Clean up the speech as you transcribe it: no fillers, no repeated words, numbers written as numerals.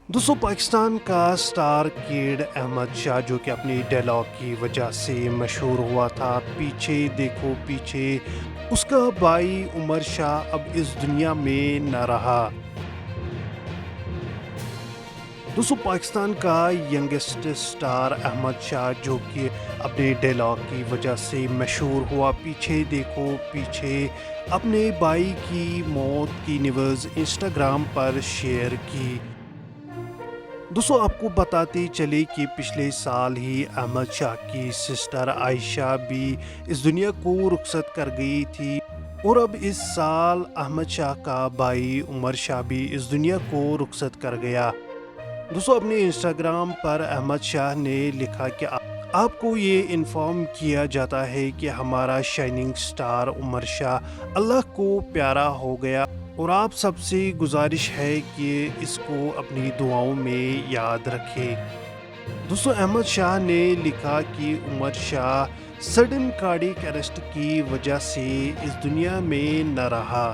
دوستوں پاکستان کا سٹار کڈ احمد شاہ جو کہ اپنی ڈائلاگ کی وجہ سے مشہور ہوا تھا، پیچھے دیکھو پیچھے، اس کا بھائی عمر شاہ اب اس دنیا میں نہ رہا۔ دوستوں پاکستان کا ینگسٹ سٹار احمد شاہ جو کہ اپنے ڈائلاگ کی وجہ سے مشہور ہوا، پیچھے دیکھو پیچھے، اپنے بھائی کی موت کی نیوز انسٹاگرام پر شیئر کی۔ دوستوں آپ کو بتاتے چلے کہ پچھلے سال ہی احمد شاہ کی سسٹر عائشہ بھی اس دنیا کو رخصت کر گئی تھی، اور اب اس سال احمد شاہ کا بھائی عمر شاہ بھی اس دنیا کو رخصت کر گیا۔ دوستوں اپنے انسٹاگرام پر احمد شاہ نے لکھا کہ آپ کو یہ انفارم کیا جاتا ہے کہ ہمارا شائننگ سٹار عمر شاہ اللہ کو پیارا ہو گیا، اور آپ سب سے گزارش ہے کہ اس کو اپنی دعاؤں میں یاد رکھیں۔ دوستوں احمد شاہ نے لکھا کہ عمر شاہ سڈن کارڈیک اریسٹ کی وجہ سے اس دنیا میں نہ رہا۔